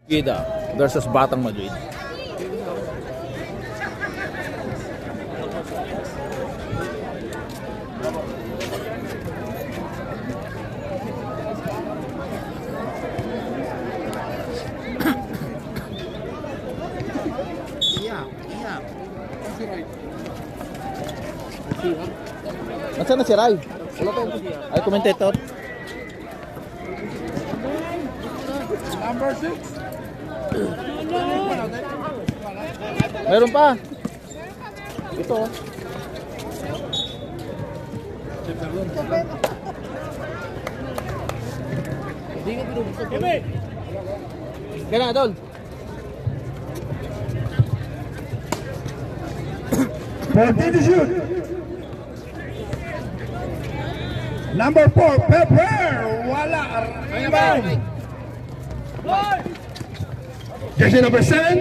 Gida versus Batang Madrid. Nasaan na si Rai? Wala pa yun. Ay, commentator. Number 6. Meron pa. Ito. Kaya Adol. To shoot. Number 4, Pepper. Wala. Rebound. Jersey number 7.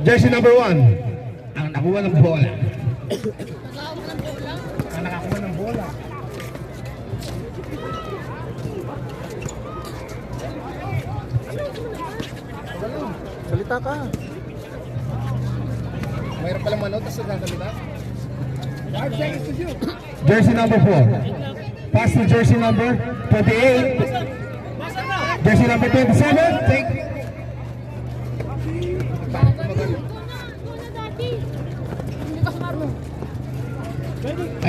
Jersey number 1. Ang nakuha ng bola. Ang nakakuha ng bola. Salita ka. Mayroon palang manood sa gagamita. 5 seconds to shoot. Jersey number 4. Pass to jersey number 28. Jersey number 27. Take.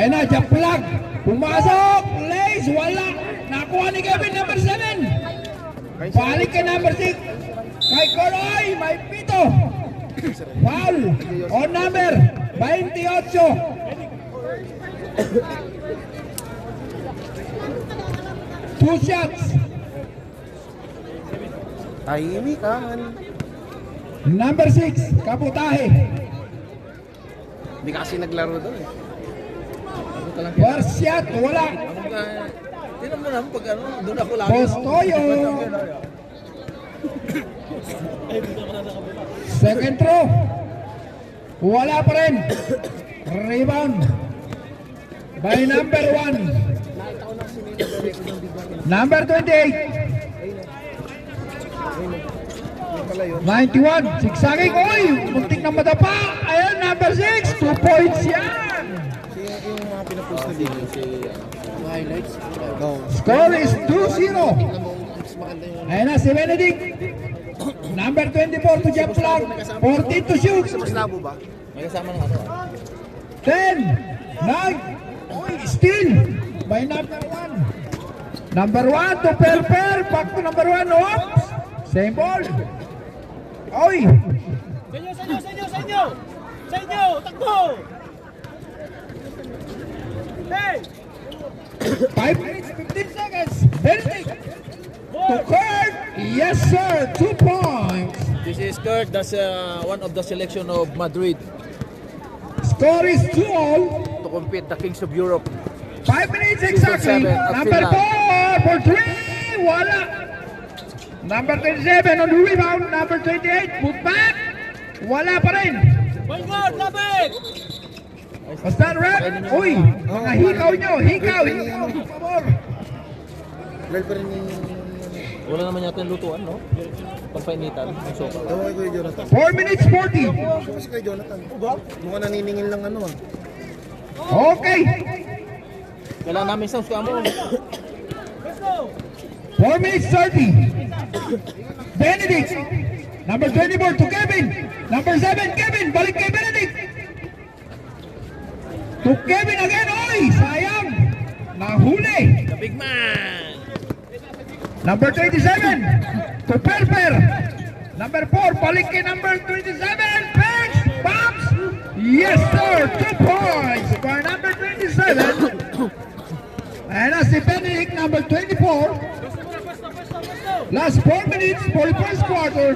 Ayun na, jump plug. Pumasok. Lace. Wala. Nakuha ni Kevin number 7. Balik ka number 6. Kay Coroy. May pito. Foul. On number 28. Two shots. Tahimik ka. Number 6, Kabutahe. Hindi ka kasi naglaro doon eh. First shot, wala. Tinan mo naman pag ano, doon ako lagi. Postoyo. Second throw. Wala pa rin. Rebound. By number 1. Number 28. 91. Sigsaging. Uy! Muntik na madapa. Ayan, number 6. 2 points yan. Yung mga pinapost na video, si highlights. Score is 2-0. Ayan na, si Benedict. Number 24 to jump flag. 14 to shoot. Mas labo ba? May kasama ng ano? 10. 9. Uy, steal. By number 1. Number 1 to Perper. Back to number 1. Oops. Same ball. Oy. Sa inyo! Takbo! Hey! 5 minutes, 15 seconds. Benedict. To Kurt. Yes, sir. 2 points. This is Kurt, that's one of the selection of Madrid Score is 2-all. to compete the Kings of Europe. 5 minutes exactly. Season 7 of Number Finland. 4 for 3. Wala. Number 27 on the rebound. Number 28. Put back. Wala pa rin. One guard, lapit! Basta red. Uy. Mga hikaw nyo. Hikaw. Hikaw. Por favor. Wala naman yata yung lutuan, no? Pagpainitan, yung sopa. 4 minutes 40. Kasi kay Jonathan. Mukhang naniningil lang ano ah. Okay. Kailangan namin sounds ka mo. 4 minutes 30. Benedict. Number 24 to Kevin. Number 7 Kevin. Balik kay Benedict. To Kevin again. Oy. Sayang. Nahuli. The big man! Number 27 to Perper. Number 4, balik kay number 27. Picks, bounce. Yes, sir. 2 points for number 27. And as the Benedict, number 24. Last 4 minutes for the first quarter.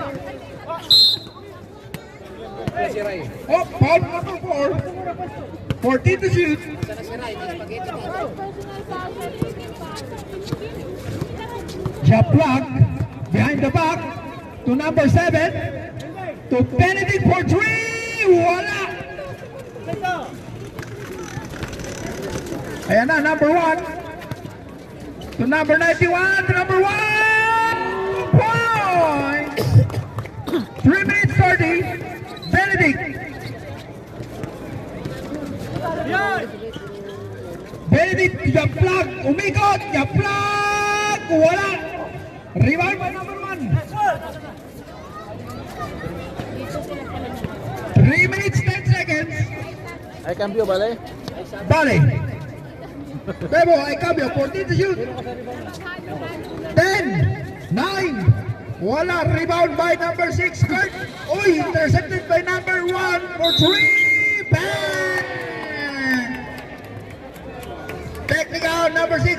Oh, foul number 4. 14 to shoot. Jump block behind the back to number 7 to Benedict for 3. Wala. Ayan na, number 1 to number 91 to number 1. Point. Japlag, umikot, Japlag, wala. Rebound by number 1. 3 minutes, 10 seconds. Ay, cambio, bale. Vale. Bebo, ay cambio, 14 to shoot. 10, 9, wala. Rebound by number 6, Kurt. Uy, intercepted by number 1 for 3. Bang! Technical number 6.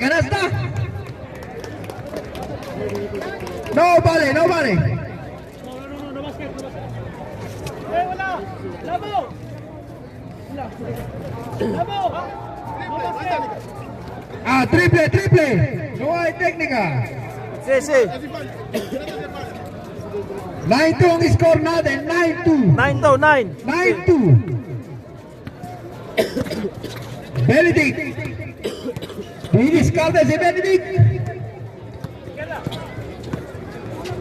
Canasta. Nobody. No basket. Eh, wala. Labo. Labo. No basket. Triple. No hay técnica. Si. 9-2 ang score natin. 9-2. 9-9. 9-2. Benedict. Diniscarte si Benedict.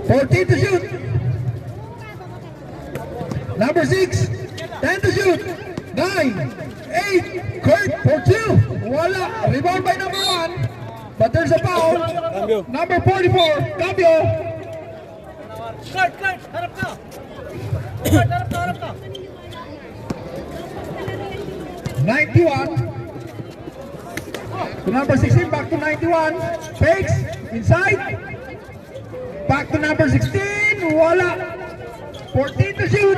14 to shoot. Number 6. 10 to shoot. 9, 8. Kurt for 2. Wala. Rebound by number 1. But there's a foul. Cambio. Number 44. Cambio. Kurt, harap ka. Harap ka. 91 to number 16, back to 91. Fakes inside, back to number 16. Wala. 14 to shoot.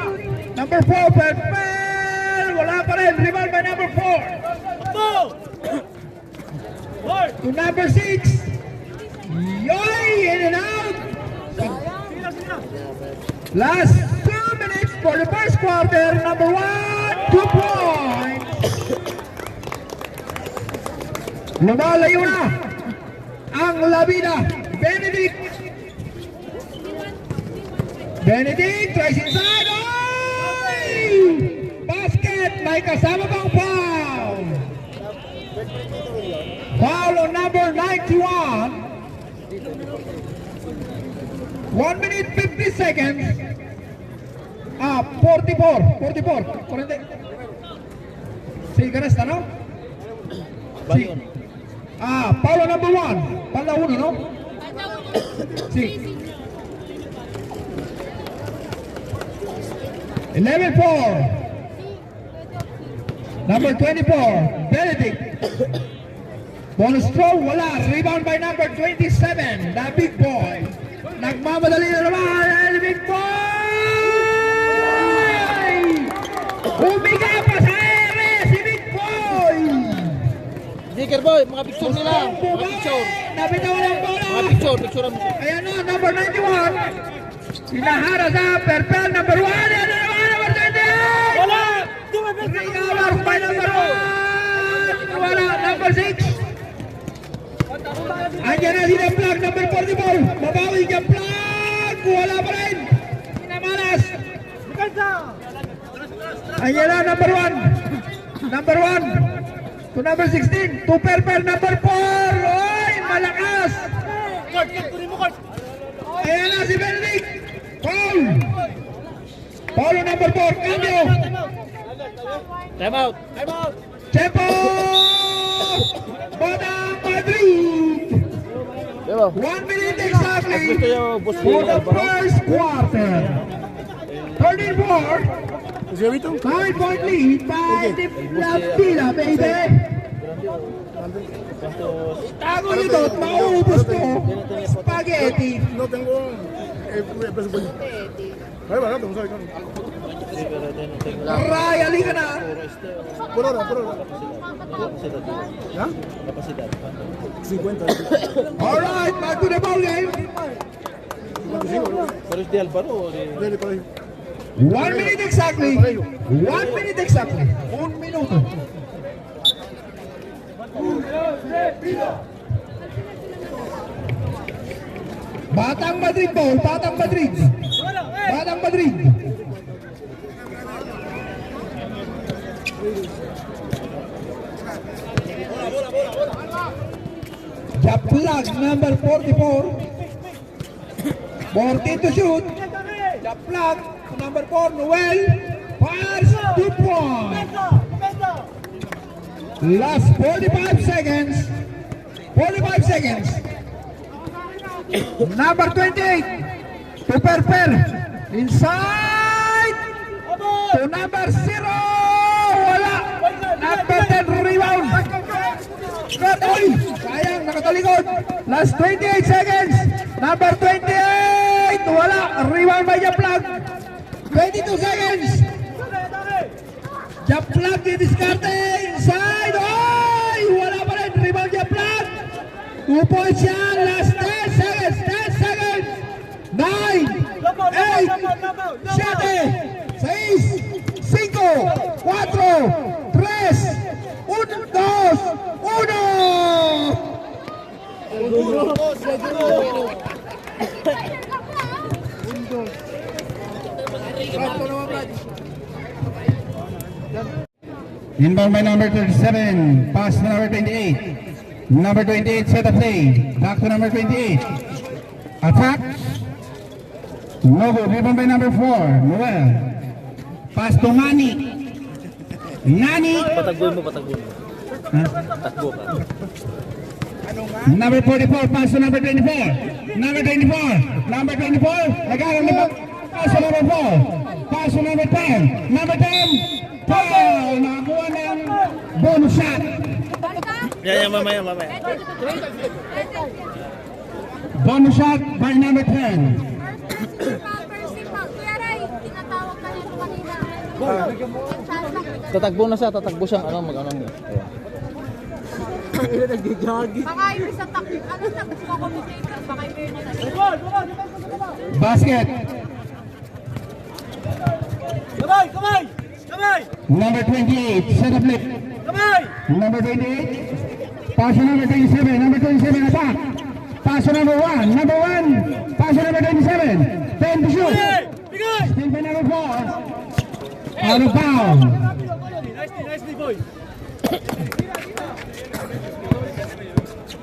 Number 4, Perpel. Wala pa rin. Rebound by number 4 to number 6. Yoy, in and out. Last 2 minutes for the first quarter. Number 1, 2 points. Lumalayo na ang Labida. Benedict tries inside. Oy! Basket. May kasama pang foul. Foul on number 91. 1 minute 50 seconds. 44. Correct. Sí, Canasta, ¿no? Sí. Paulo number 1. Falta 1, ¿no? Sí. 11-4. Number 24. Benedict. Bonus throw, wala. Rebound by number 27. The big boy. Nagmamadali na naman. The big boy! Umiga pa sa ere si Big Boy! Dicker boy, mga picture nila. Mga picture. Nabitawan ang bola. Mga picture mo. Ayan na, number 91. Hinahara sa Perpel, number 1. Ayan na naman, number 28. Wala. Recover by number 1. Wala, number 6. Andiyan na si Japlag, number 44. Mabawi Japlag. Wala pa rin. Pinamalas. Andiyan na, number 1. Number 1. To number 16. To Perpel, number 4. Oy, malakas. Ayan na si Benedict. Foul. Foul number 4. Cambio. Time out. Tempo. Batang Madrid. Diba? 1 minute exactly Gusto yung boss for the ko. first quarter. 34. 5-point lead by the Lapila, baby. Itago nito at mauubos to. Spaghetti. No tengo presupuesto. Ay, barato, no sabes. Aray, halika na. Por hora. ¿Ya? Kapasidad. 50. Alright, back to the ball game. 55, Pero es de Alvaro o de... Dele por ahí. 1 minute exactly. 1 minute exactly. 1 minuto. Batang Madrid ball. Batang Madrid. Batang Madrid. Japlag number 44. 14 to shoot. Japlag number 4. Noel fires 2 points. Last 45 seconds. 45 seconds. Number 28. To Perper. Inside. To number 0. Wala. Number 10 rebound. Oy, sayang, nakatalikod. Last 28 seconds. Number 28. Wala. Rebound by Japlag. 22 seconds. Japlag didiskarte. Inside. Oy, wala pa rin. Rebound Japlag. 2 points yan. Last 10 seconds. 10 seconds. 9, 8, 7, 6, 5, 4, 3, 1, 2, 1. Inbound by number 37, pass to number 28. Number 28 set of play, back to number 28. Attack. No good, rebound by number 4, Noel. Pass to Nani. Nani. Patagbuhin mo. Huh? Takbo ka. Number 44, pass to number 24. Number 24, number 24, nag-aaral na ba? Pass to number 4. Pass to number 10. Number 10, foul. Nakakuha ng bonus shot. Yan, mamaya. Bonus shot by number 10. Tatakbo na siya, siyang mag-ano mo. Baka yung sa takbo, commentator, baka yung Basket. Kamay! Number 28, set up lip. Kamay! Number 28, pass to number 27. Number 27, attack. Pass to number 1. Number 1, pass to number 27. 10 to shoot. Bigay! Still by number 4. Out of bounds. Nicely, boy.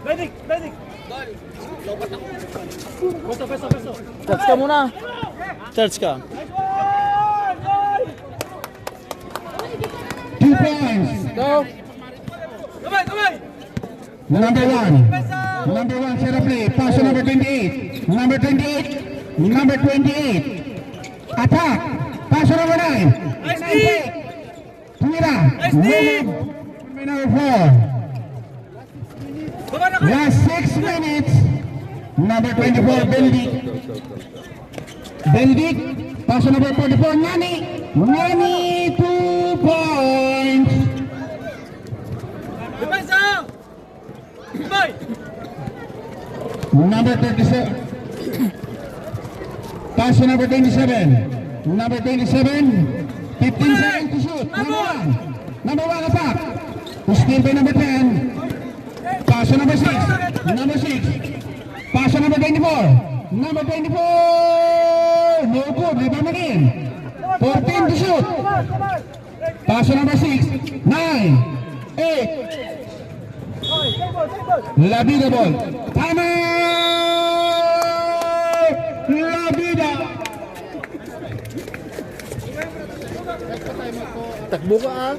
Medic! Peso. Charge ka muna. Charge ka. 2 points. Go. Kamay! Number 1. Number 1, set up play. Pass to number 28. Number 28. Number 28. Attack. Pass to number 9. Nice D! Tumira. Nice D! By number 4. Last 6 minutes. Number 24, Benedict. Benedict. Pass to number 44, Nani. Nani, 2 points. Depensa! Kamay! Number 37. Pass to number 27. Number 27. 15 seconds to shoot. Number 1 attack. Still by number 10. Pass to number 6. Number 6. Pass to number 24. Number 24. No good. Rebound again. 14 to shoot. Pass to number 6. 9. 8. Labida ball. Time out! Labida. Takbo ka ah.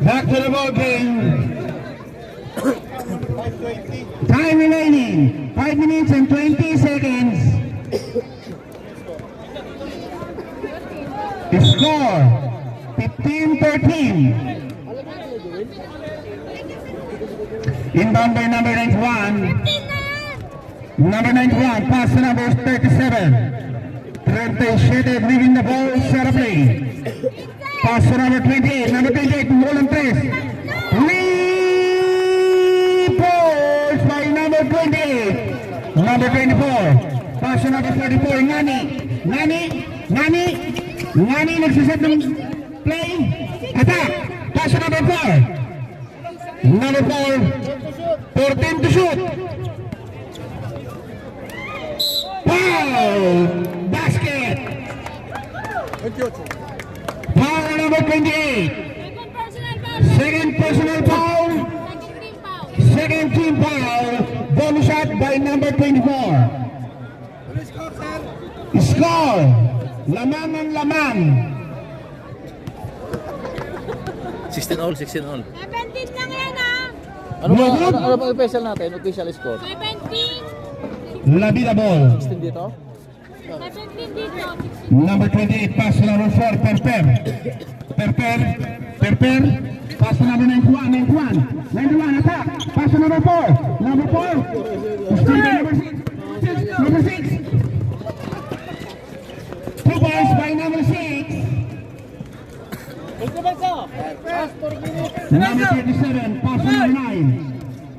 Back to the ball game. Time remaining. 5 minutes and 20 seconds. The score 15-13. Inbound by number 91. Number 91, pass to number 37. Trente Shede leaving the ball, set up play. Pass to number 28. Number 28, Roland Tres. 3 points by number 28. Number 24. Pass to number 44. Ngani nagsiset ng play. Attack. Pass to number 4. Number 4. 14 to shoot. Foul. Basket. 28. Foul number 28. Second personal foul. Second team foul. Bonus shot by number 24. Score. Lamang ang lamang. 16 all, 16 all. 17 lang yan ah. Ano ba official natin? Official score? 17. Labi the ball. 16 dito? 17 dito. Number 28, pass to number 4, Perper. Pass to number 91, attack. Pass to number 4. Number 4. Still by number 6. 2 points by number 6. Number 37, pass to number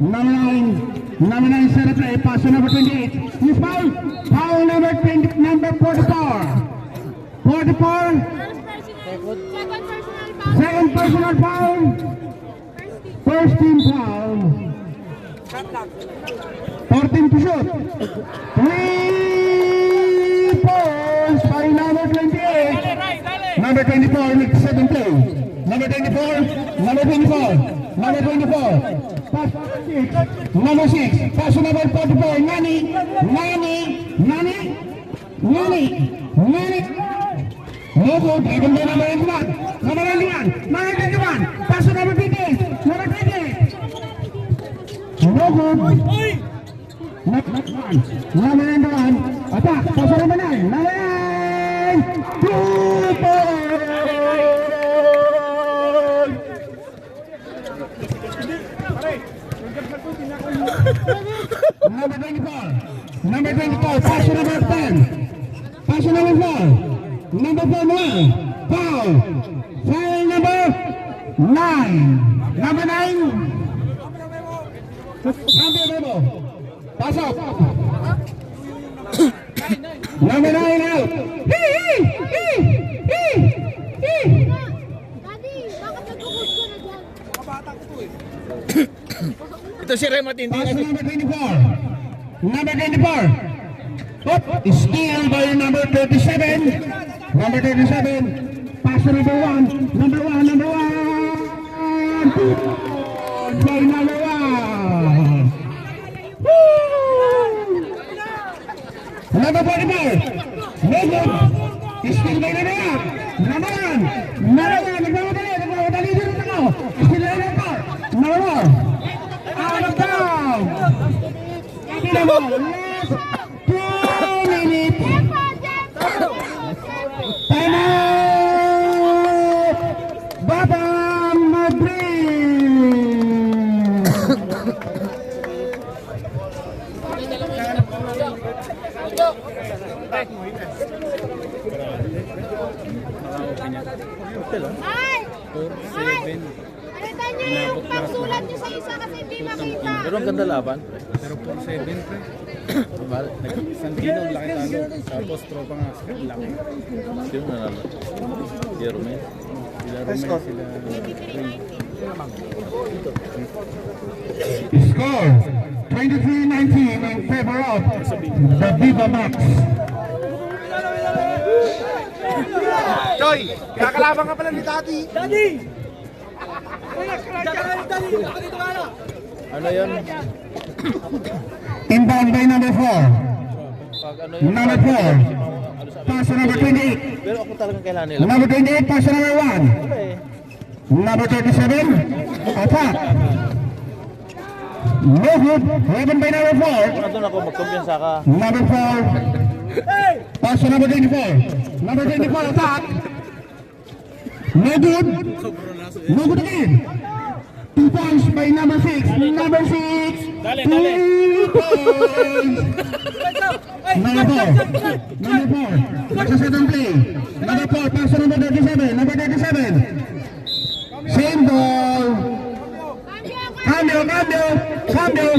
9. Number 9 set a play, pass to number 28. He's foul. Foul number 20, number 44. 44. Second personal foul. Second personal foul. First team foul. 14 to shoot. 3 points by number 28. Number 24, next second play. Number 24. Pass number 6. Pass number 44. Ngani. No good. Even though number 81. Number 21. Pass to number 58. Number 58. No good. Next one. Number 91. Attack. Pass to number 9. Number 9. 2 points. Number 24. Number 24. Pass to number 10. Pass to number 4. Number 4 naman. Foul. Foul number 9. Number 9. Number Memo. Pasok. Number 9 out. Daddy, bakit nagkukot ko na dyan? Ito si Ray Matindi. Pass to number 24. Number 24. Steal by number 37. Number 37. Pass to number 1. Number 1. 2 points by number 1. Woo! Number 44. No good. Steal by number 1. Number 1. Nagmamadali dito ako. Steal by number 4. Number 4. Out of bounds. Last 2 minutes. Time out. Baba Madrid. Ay! Alitan niyo yung pagsulat niyo sa isa kasi hindi makita. Pero ang ganda laban. Pero 4-7 pre. Santino, laki talo. Tapos tropa nga. Laki. Sino nanalo? Si Romel. Sila Romel, sila Ray. Score 23-19 in favor of the Viva Max. Choy, kakalaban ka pala ni Daddy. Daddy! Ano yun? Inbound by number 4. Pag ano yun? Number 4. Pass to number 28. Pero ako talagang kailangan nila. Number 28, pass to number 1. Eh, Number 37, attack. No good. Heaven by number 4. kung nandun ako, magkumpiyansa ka. Number 4. Pass to number 24. Number 24, attack. No good. No good again. 2 points by number 6. Number 6. 2 points. Number 4. Number 4. That's a second play. Number 4, pass to number 37. Number 37. Same ball. Cambio.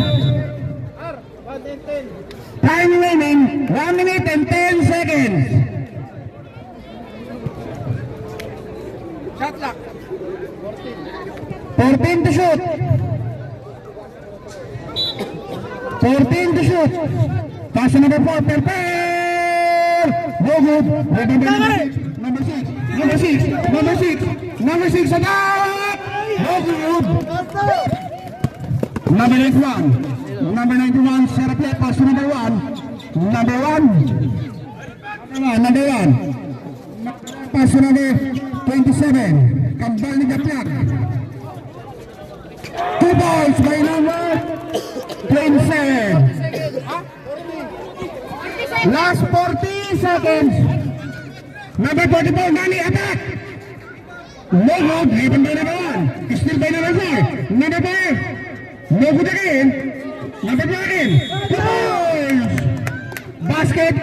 Time remaining, 1 minute and 10 seconds. Shot lock. 14 to shoot. 14 to shoot. Pass to number 4, prepare. No good. Ready, number 6. Number 6. Number 6. Number 6. Attack. No good. Number 91. Number 91. Set up play. Pass to number 1. Number 1. Number 1. Pass to number 27. Kambal ni Gaplak. 2 balls by number 27. Last 40 seconds. Number 44, Nani, attack. No good, even by number 1. Still by number 4. Number 4. No good again. Number 4 again. 2 balls. Basket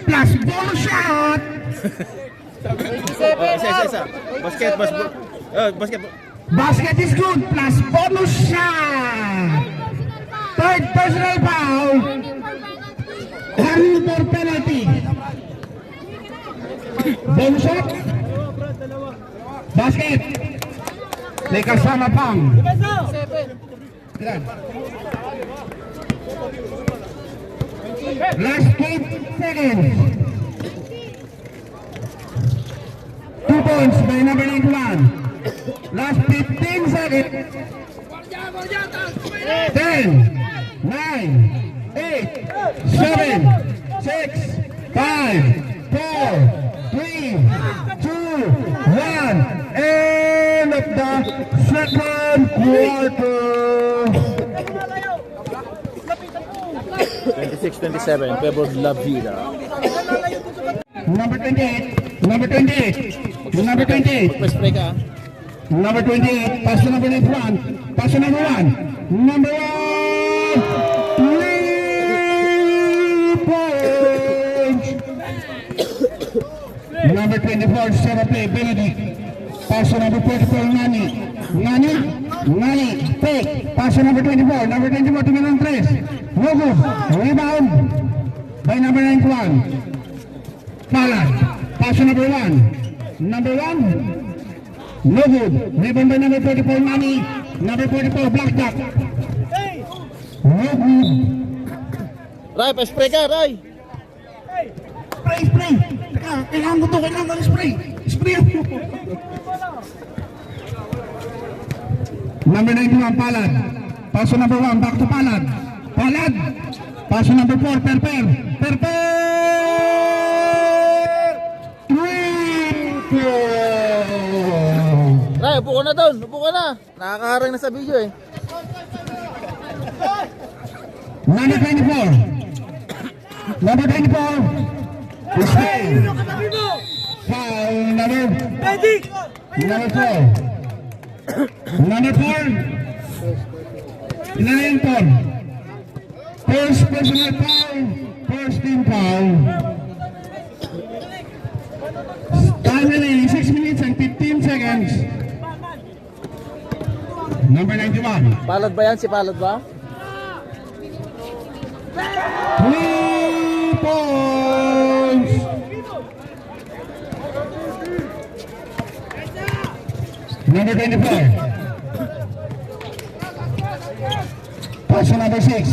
plus bonus shot. Isa. Basket. Basket. Basket is good plus bonus shot. Third personal foul. Running for penalty. Bonus shot. Basket. May kasama pang. Ilan? Last 8 seconds. 2 points by number 91. Last 15 seconds. 10, 9, 8, 7, 6, 5, 4, 3, 2, 1. End of the second quarter. 26-27, favor of La Vida. Number 28. Number 28. Number 28. Mag-spray ka. Number 28, pass to number 1. Pass to number 1. Number 1. 3 points. Number 24, set up play, Benedict. Pass to number 44, Nani. Nani, take. Pass to number 24. Number 24, tingnan ng 3. No good. Rebound by number 91. Palad. Pass to number 1. Number 1. No good. Rebound by number 44, Nani. Number 44, Blackjack. No good. Ray, pa-spray ka, Ray. Spray. Teka, kailangan ko spray. Spray ako. Number 91, Palad. Pass to number 1, back to Palad. Pass to number 4, Perper. 3 points. Ray, upo ka na doon. Upo ka na. Nakakaharang na sa video eh. Number 24. Number 24. Stay. Foul number. Number 4. Number 4. Ilan na yung foul? First personal foul. First team foul. Time remaining 6 minutes and 15 seconds. Number 91. Palad ba yan? Si Palad ba? 3 points. Number 24. Pass to number 6.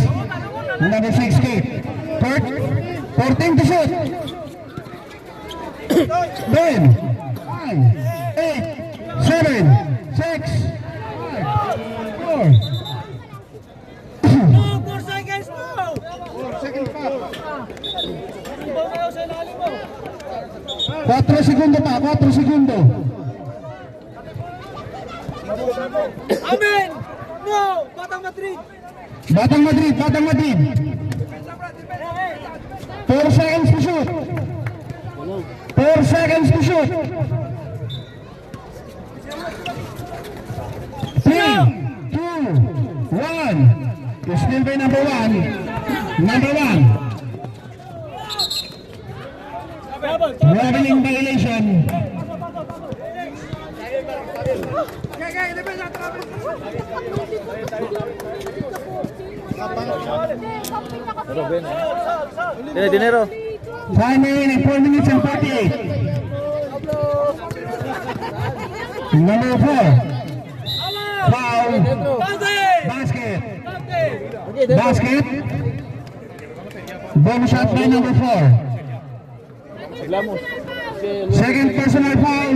Number 6, Kate. 14 to shoot. 10, 9, 8, 7, 6, 5, 4. 4 seconds mo! Second foul. Ibaw kayo sa ilalim mo. 4 segundo pa, 4 segundo. Amen! No! Batang Madrid! Batang Madrid. 4 seconds to shoot. 4 seconds to shoot. 3, 2, 1. Still by number 1. Number 1. Traveling violation. Ruben, Dinero. Time remaining 4 minutes and 48. Number 4. Foul. Basket. Basket. Bonus shot by number 4. Lamos. Second personal foul.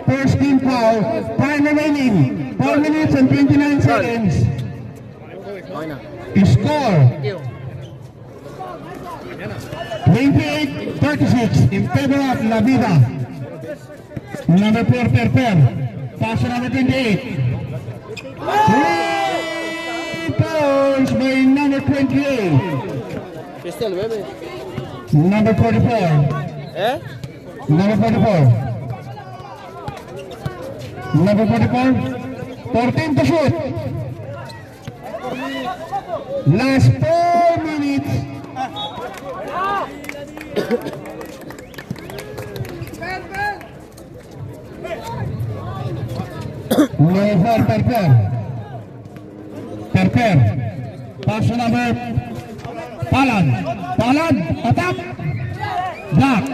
First team foul. Time remaining 4 minutes and 29 seconds. Score 28-36 in favor of La Vida. Number 4 per. Pass number 28. 3 points by number 28. Pistol, bebe. Number 44. Number 44. Number 44. 14 to shoot. Last 4 minutes. Number 4 per. Pass number Palad. Attack. Block.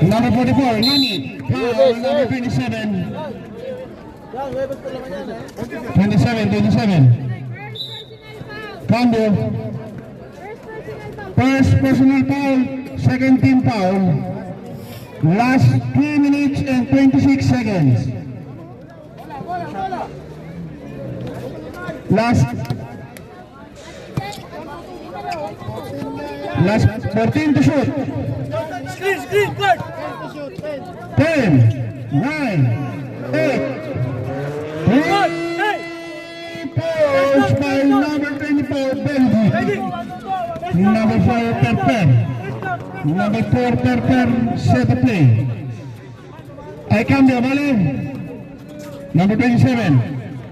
Number 44, Nani. Foul, number 27. 27. Cambio. First personal foul, second team foul. Last 3 minutes and 26 seconds. Last 14 to shoot. Screen, guard. 10, 9, 8, 3 points by number 24, Benji. Number 4, per. Number 4, per, set the play. I cambio, vale? Number 27.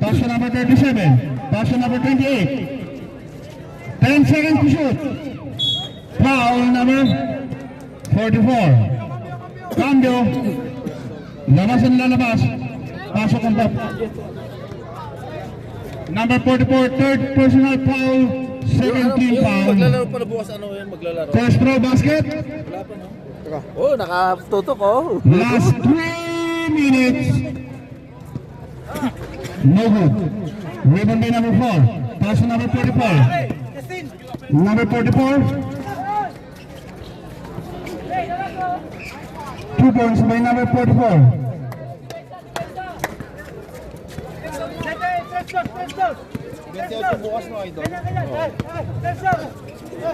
Pass to number 37. Pass to number 28. 10 seconds to shoot. Foul number 44. Cambio. Labas ang lalabas. Pasok ang top. Number 44, third personal foul. Second team foul. Maglalaro pa na bukas, ano yun, maglalaro. First throw basket. Oh, nakatutok oh. Last 3 minutes. No good. Rebound by number 4. Pass to number 44. Number 44. 2 points by number 44.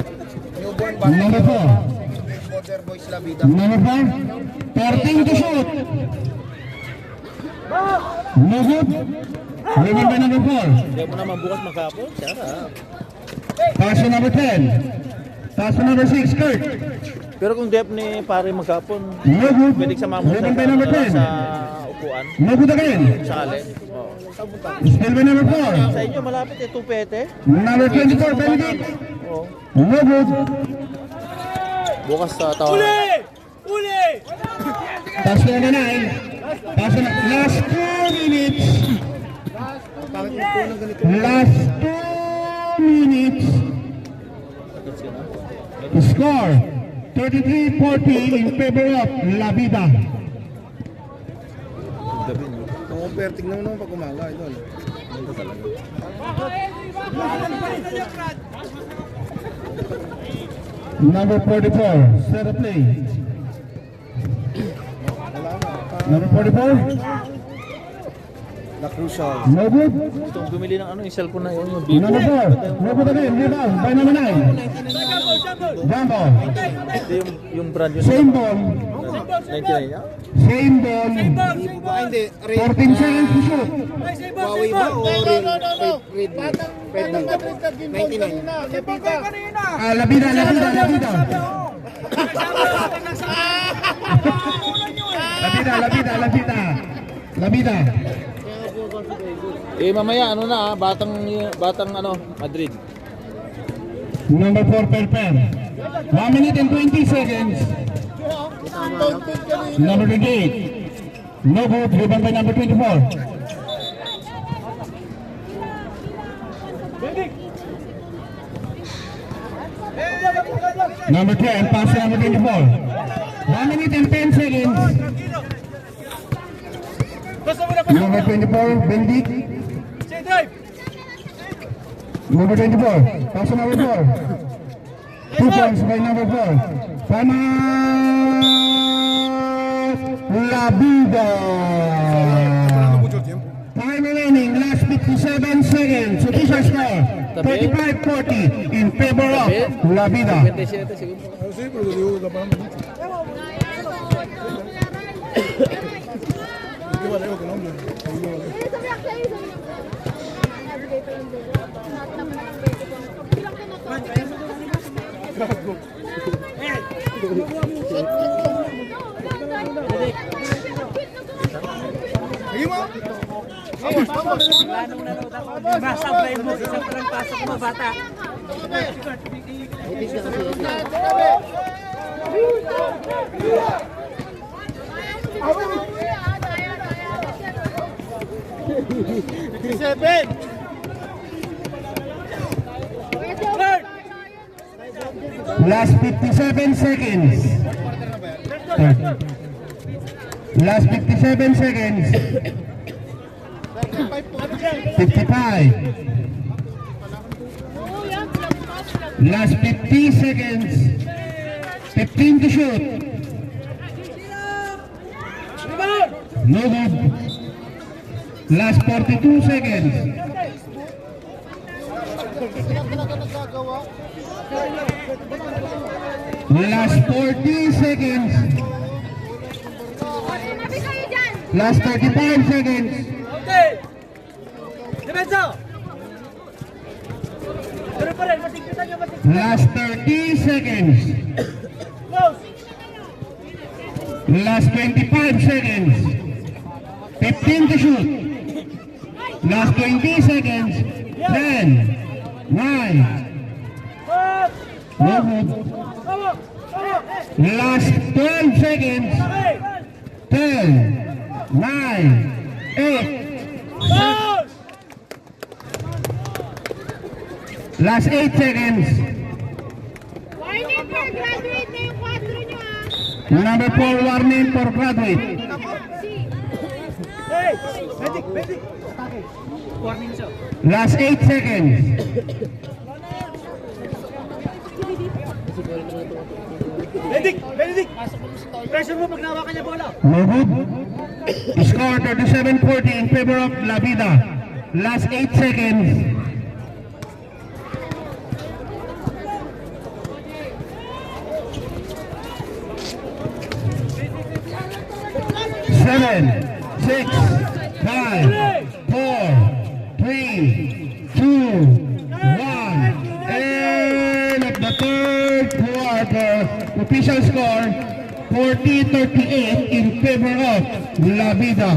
Number 4. Number 4. 13 to shoot. No good. Rebound by number 4. Kaya mo naman bukas magkapon. Sarap. Pass to number 10. Pass to number 6, Kurt. Pero kung dep ni pare magkapon, No good. pwede sa mamo Rebound by number 10. sa upuan. No good again. Sakali. Oh. Still by number 4. Sa inyo malapit eh, tupete. Number 24, Benedict. Oh. No good. Bukas sa tawa. Uli! Pass to number 9. Pass to last 2 minutes. Last 2 minutes. Score 33-40 in favor of La Vida. Kung compare, tignan mo naman pag umaga, idol. Ito talaga. Number 44, set a play. Number 44, The Crucial. no good. Itong bumili ng ano, yung cellphone na yun, yung Number 4, no good again. Rebound by number 9. Jump ball. Ito yung brand yun. Same ball. 99 ya? Same ball. Hindi, 14 seconds to shoot. Huawei ba o Redmi? Redmi. 99. La Vida. La Vida. Eh mamaya ano na batang ano, Madrid. Number 4, per. 1 minute and 20 seconds. Number 28. No good. Rebound by number 24. Number 10, pass to number 24. 1 minute and 10 seconds. Number 24, Bendik. Number 24, pass to number 4. 2 points by number 4. Time out! La Vida. Time remaining, last 57 seconds. Official score, 35-40 in favor of La Vida. 27 segundos. Sí, pero te digo que la paramos mucho. ¿Qué vale que nombre? Seguimos. Vamos, vamos. Masablay mo, isang parang pasok mo, bata. Last 57 seconds. Last 57 seconds. 55. Last 50 seconds. 15 to shoot. No good. Last 42 seconds. Last 40 seconds. Last 35 seconds. Okay! Depensa! Pero pa rin, matigpitan nyo, matigpitan. Last 30 seconds. Close! Last 25 seconds. 15 to shoot. Last 20 seconds. 10, 9, Stop! no good. Tawag! Tawag! Last 12 seconds. Okay! 10, 9, 8. Close! Last 8 seconds. Warning for graduate na yung 4 nyo ah. Number 4 warning for graduate. Hey! Medic! Medic! Warning siya. Last 8 seconds. Medic! Medic! Pressure mo pag nawakan niya bola. No good. Score 37-40 in favor of La Vida. Last 8 seconds. Seven, 6, 5, 4, 3, 2, 1. And at the third quarter, official score 40-38 in favor of La Vida.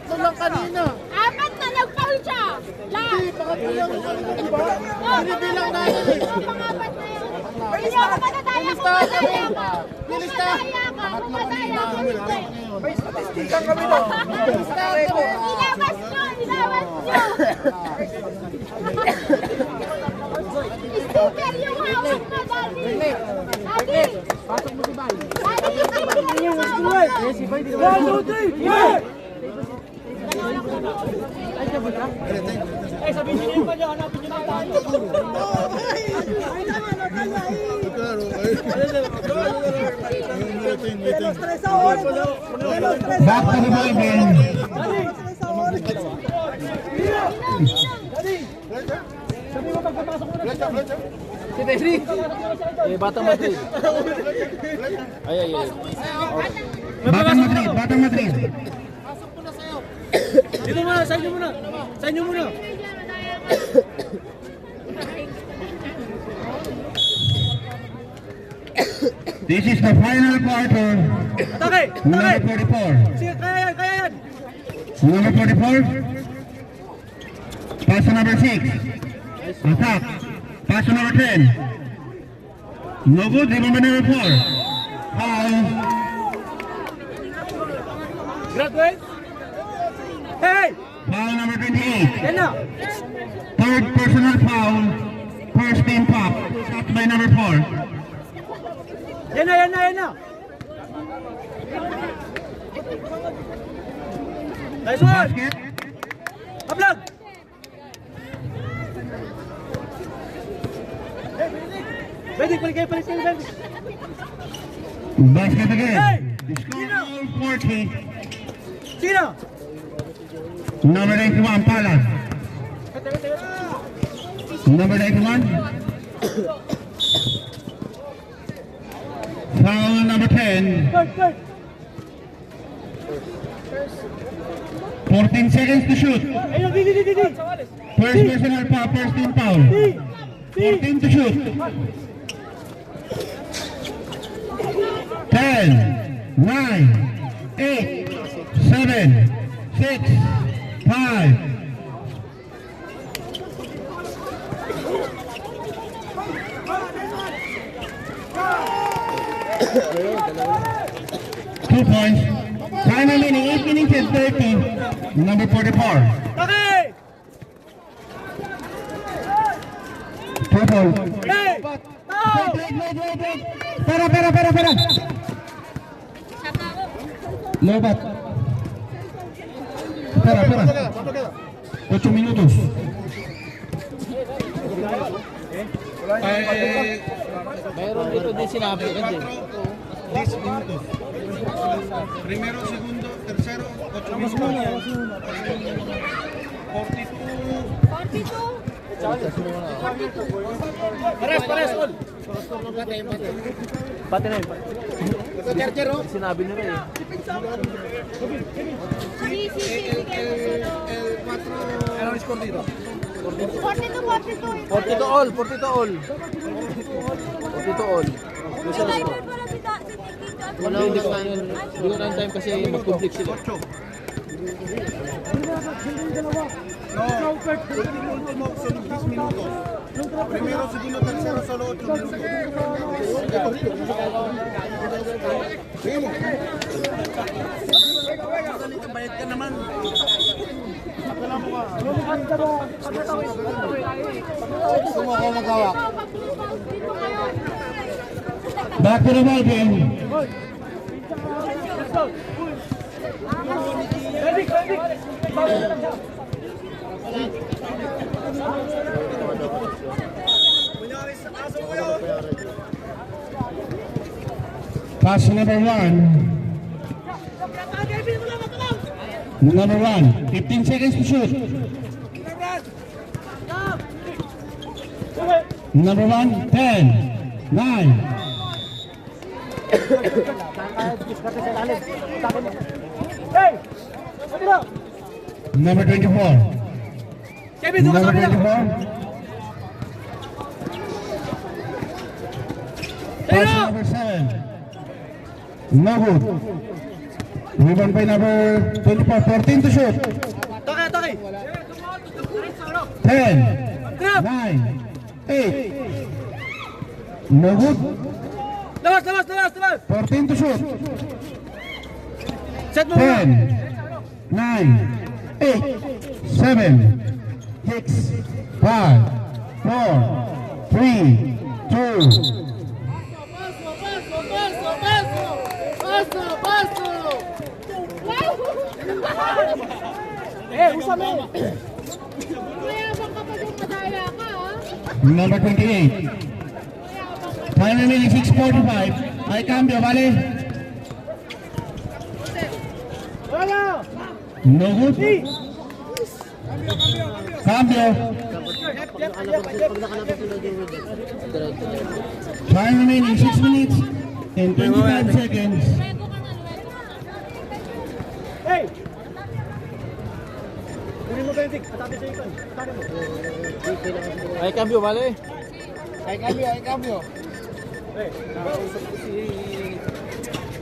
Apat na nag-foul siya. Lahat. Binibilang natin. Pangapat na yun. Hindi ako madadaya kung madaya ka. Kung madaya ka, kung madaya ka. May statistikang kami na. Ilabas nyo, ilabas nyo. Sticker yung hawak mo, Daddy. Daddy. Pasok mo si Bay. Daddy, sticker yung hawak mo. 1, 2, 3! Yeah! Eh, sabihin niyo pa niya, hanapin niyo na tayo. Claro, Back to the ball game. Sabi mo pagpapasok mo na. Si Tesri. Batang Madrid. Ay, ay, ay. Batang Madrid, Batang Madrid. Dito muna, sa inyo muna. Sa inyo muna. This is the final quarter. Atake! Number Atake! 44. Sige, kaya yan, kaya yan. Number 44. Pass to number 6. Attack. Pass to number 10. No good. Remember number 4. Foul. Graduate. Hey! Foul number 28. Yan na. Third personal foul. First team pop. Stopped by number 4. Yan na, yan na, yan na. Nice one. Basket. Ablag. Bendik, balik kayo, balik kayo, Bendik. Basket again. Hey! The score 40. Sino? Number 91, Palas. Number 91. Foul number 10. Third. 14 seconds to shoot. Ayun, di. First personal foul, first team foul. 14 to shoot. 10, 9, 8, 7, 6, 5. Two points. Time remaining 8 minutes and 30. Number 44. Okay! Two points. Hey! Tao! Wait. Pera. Lobat. Pera. 8 minutos. Mayroon dito din sinabi ka din. 10 minutos. Primero, segundo, tercero, 8 minutos. 42. Pares, all. Pati na yun. Sinabi nila eh. Ano ang score dito? 42. 42 all. 42 all. Wala, hindi ko na time kasi mag-complete sila. No, último son 10 minutos. Primero, segundo, tercero, solo 8 minutos. Seguimos. Bayad ka naman. Gusto mo ako magawak? Back to the ball game. Pass number 1. Number 1. 15 seconds to shoot. Number 1. 10, 9. Hey! Kabila! Number 24. Kevin, doon ka sa Number kabila! 24. Pass number 7. No good. Rebound by number 24. 14 to shoot. Taki! 10, 9, 8. No good. Labas! 14 to shoot. Set mo muna! 10, 9, 8, 7, 6, 5, 4, 3, 2. Usap mo! Mayabang ka pa yung madaya ka, ha? Number 28. Time remaining 6:45. Ay cambio, vale? Wala! No good. Cambio. Time remaining 6 minutes and 25 seconds. Hey! Kunin mo Bendik, atake sa ikan. Atake mo. Ay, cambio, vale?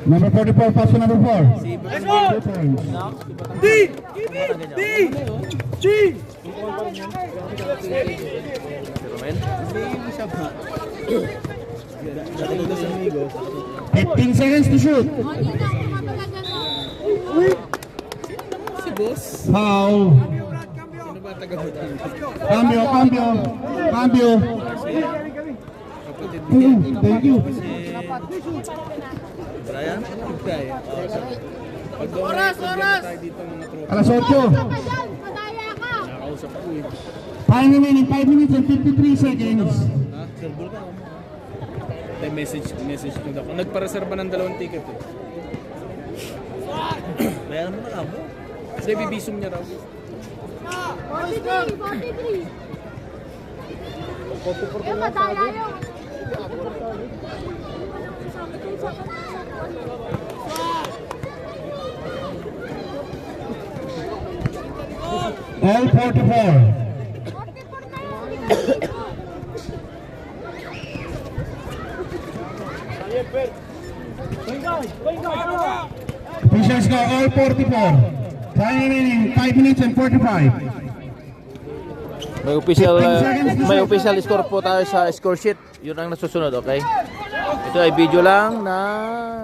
Number 44, pass to number 4. Let's go! Two points. D! Romel? 15 seconds to shoot. Foul. Cambio, cambio. Cambio. Thank you. Brian? Oras! Alas 8. Madaya ka. Final minute, 5 minutes and 53 seconds. Message ko daw. Nagpareserba ng 2 ticket eh. Bayaran mo na lang mo. Kasi bibisum niya raw. 43. Eh, madaya yung... All 44. 44 na yun. Officials go all 44. Final minute, 5 minutes and 45. May official score po tayo sa score sheet. Yun ang nasusunod, okay? Ito ay video lang na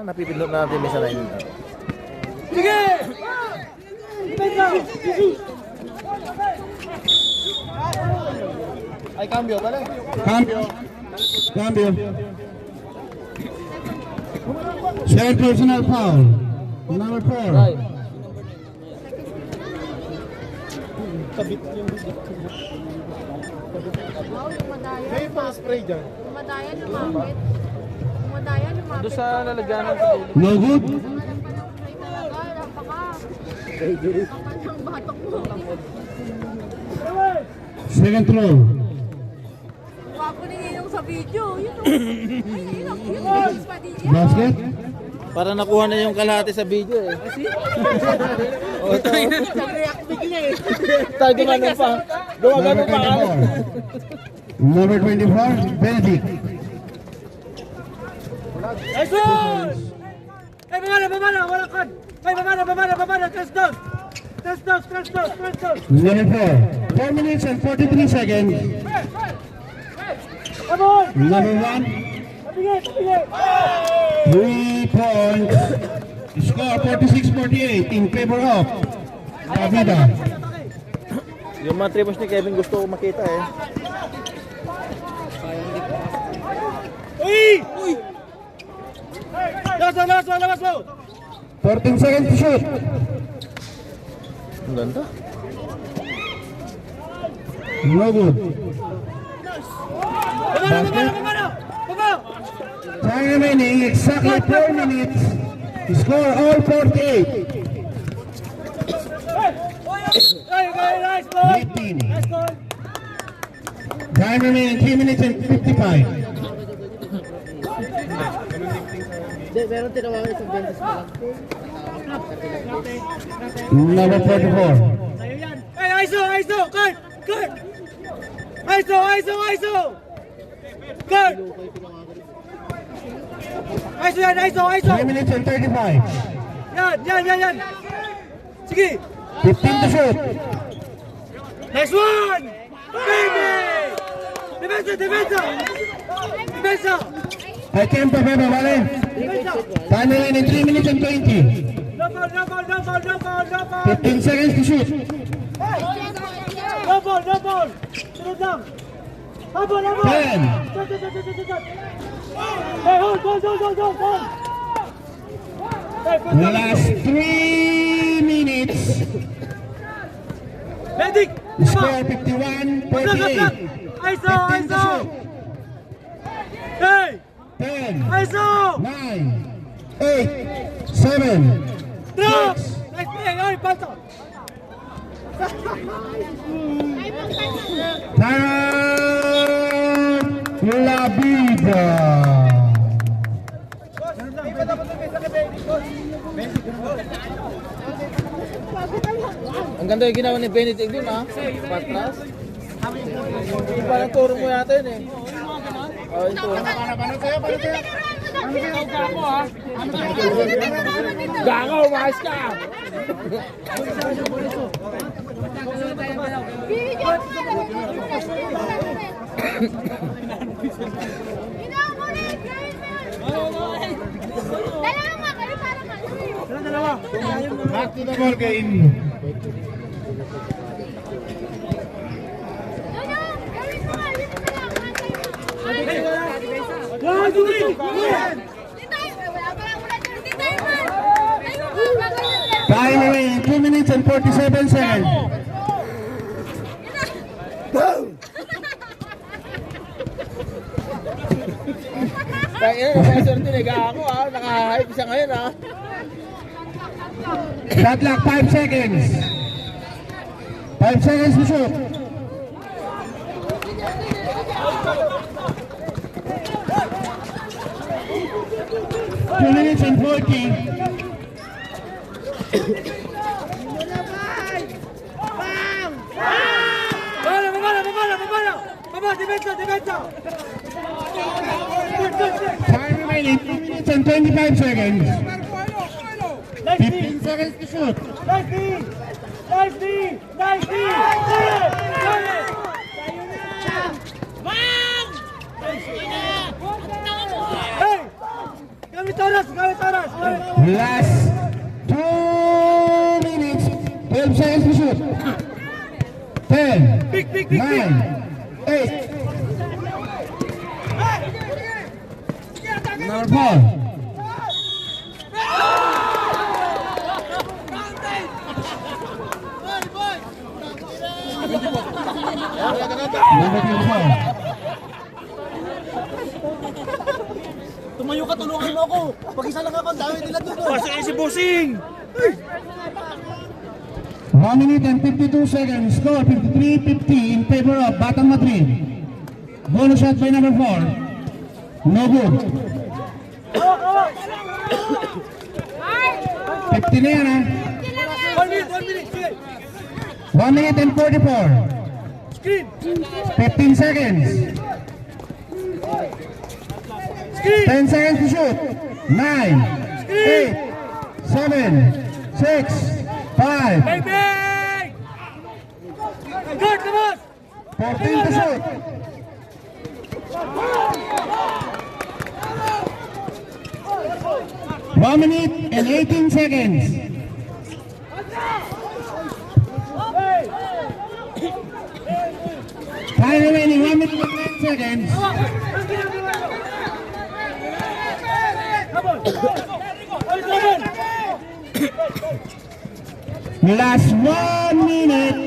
napipindot natin minsan na yun. Sige! Ay, cambio pala. Cambio. Cambio. Second personal foul. Number 4. May pa-spray dyan. Madaya lumapit. Madaya lumapit. Doon sa lalagyanan sa dulo. No good. Alam pa ng spray talaga. Alam pa ka. Kaman ng batok mo. Second throw. Wapo ni Ninong sa video. Yun o. Ay, Ninong. Yun o. Spadilla. Basket. Para nakuha na yung kalahati sa video eh. O, ito. Nag-react bigla eh. Tayo gumanon pa. Number Gumagano pa ka. 24. Number 24, Benedict. Jesus! Ay, bamana! Wala kan! Ay, bamana! Test down! Number 4, 4 minutes and 43 seconds. Come on! Number 1, Tabigay! 3 points. Score 46-48 in favor of Avida. Yung mga tripos ni Kevin gusto ko makita eh. Uy! Labas mo! 14 seconds to shoot. Ang ganda. No good. Bamana! Time remaining exactly 4 minutes. Score all 48. Nice ball! 18. Nice ball! Time remaining 3 minutes and 55. Number 44. Sa'yo yan! Hey, ISO! Kurt! ISO! Kurt! ISO! 3 minutes and 35. Yan! Sige! 15 to shoot. Next one! Baby! Defensa! Ay, tiempo, Beba, vale. Time remaining 3 minutes and 20. No ball! 15 seconds to shoot. No ball! Sunod lang! Habol! 10. Hey, hold! Hey, put The last 3 minutes. Medic! Score 51-48. ISO! 15 to shoot. Hey! 10, ISO! 9, 8, 7, Drop! 6. Nice play! Ay, palto! Time La Vida. Ang ganda yung ginawa ni Benedict dun ah. Patras. Yung parang turo mo yata yun eh. Oh, ito. Gagaw, mahas ka! Video! Inakulit! Dalawa nga kayo para Dalawa. Back to the ball game. Gawin mo nga! Dito na lang! One, two, three. Time away, 2 minutes and 47 seconds. Kaya professor tiniga ako naka-hype siya ngayon Shot clock, 5 seconds. 5 seconds to shoot. Two minutes and 40. Baba, depensa. Time remaining, 2 minutes and 25 seconds. 15 seconds to shoot. Nice D. Hey! Gamit oras. Last 2 minutes, 12 seconds to shoot. 10, Big. 9, 8. Number 4. Number 24. Tumayo ka, tulungan mo ako. Pag-isa lang ako, dami nila doon. Pasok si Bossing. 1 minute and 52 seconds. Score 53-50 in favor of Batang Madrid. Bonus shot by number 4. No good. 50 na yan, ha? 1 minute. 1 minute and 44. Screen. 15 seconds. 10 seconds to shoot. 9, 8, 7, 6, 5, Baby! Good, come on! 14 to shoot. 1 minute and 18 seconds. Time remaining 1 minute and 10 seconds. Last 1 minute.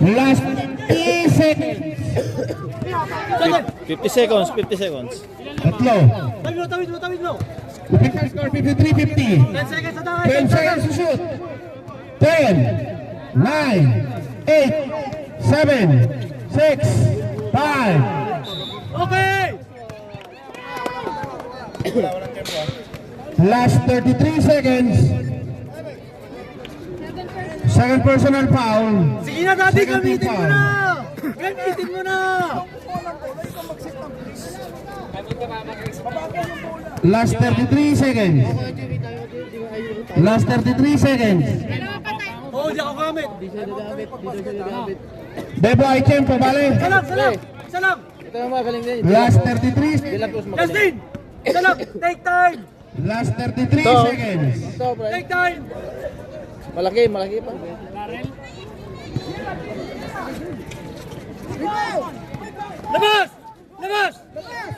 Last 50 seconds. 50 seconds. Tatlo. Tawid mo. The picture score 53-50. 10 seconds sa takay. 12 seconds to shoot. 10, 9, 8, 7, 6, 5. Okay! Last 33 seconds. Second personal foul. Sige na, Daddy, Second team gamitin mo foul. na! Gamitin mo na! Last 33 seconds. Last 33 seconds. Oo, di ako gamit. Bebo Aichempo, bale. Isa lang! Ito yung magaling din. Last 33. Justin! Isa lang! Take time! Last 33 Ito. seconds. Ito, pre. Take time! Malaki pa. Labas!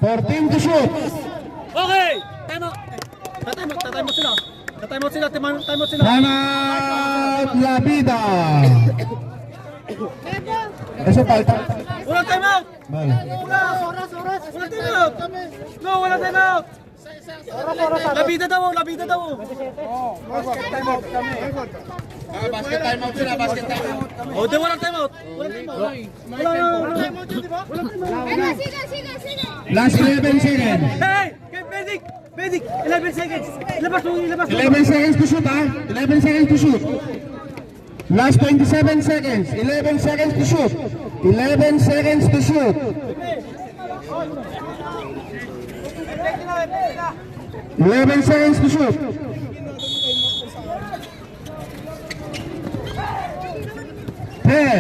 14 to shoot. Okay! Time out! Tatime out sila. Time out, La Vida. Eso falta. Walang time out! Vale. Walang time out! No, walang time out! Labida daw! Basket time out sila, basket time out. Oh, di walang time out! Walang time out yun, di ba? Sige. Last 11 seconds. Hey! Basic! 11 seconds! Ilabas mo! 11 seconds to shoot, ha? 11 seconds to shoot. Last 27 seconds. 11 seconds to shoot. 11 seconds to shoot. 11 seconds to shoot.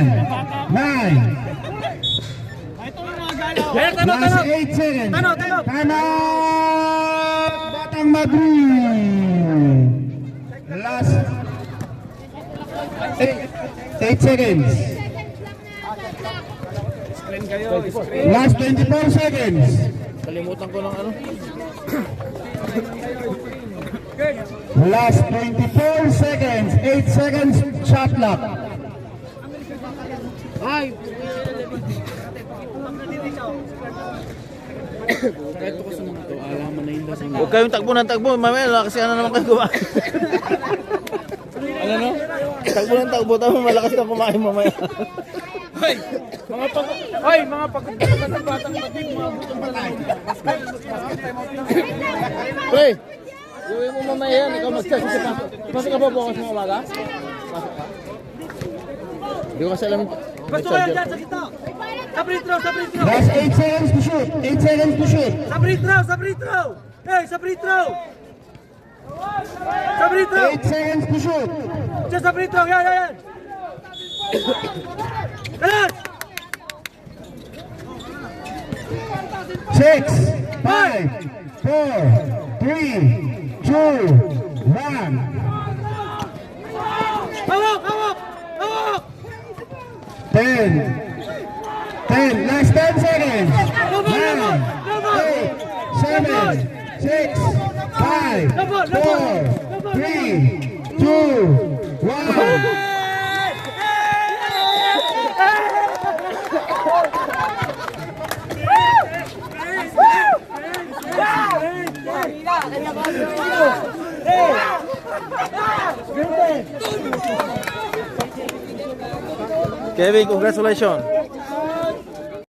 9. Last 8 seconds. Time out! Batang Madrid. Last 8 seconds. Last 24 seconds. Kalimutan ko ng ano. Last 24 seconds. 8 seconds shot clock. Ay! Ito ko sa mga to, alaman na yun lasing. Huwag kayong takbo ng takbo, mamaya kasi ano naman kayo kumain. Ano no? Takbo ng takbo, tama malakas na kumain mamaya. Hoy, mga pagkakataon ng batang matig, mga butong balay. Pre! Gawin mo mamaya yan, ikaw mag-charge sa pasok. Pasok ka ba bukas ng umaga? Pasok ka? Hindi ko kasi alam yung Pasok kayo dyan sa kita. Sa free throw, sa free throw. Last 8 seconds to shoot. 8 seconds to shoot. Sa free throw, sa free throw. Hey, sa free throw. Sa free throw. 8 seconds to shoot. Diyan sa free throw, yan, yan, yan. Dalas! 6, 5, 4, 3, 2, 1. Hawak, hawak, hawak. 10. Last 10 seconds. 9, 8, 7, 6, 5, 4, 3, 2, 1. Kevin, congratulations.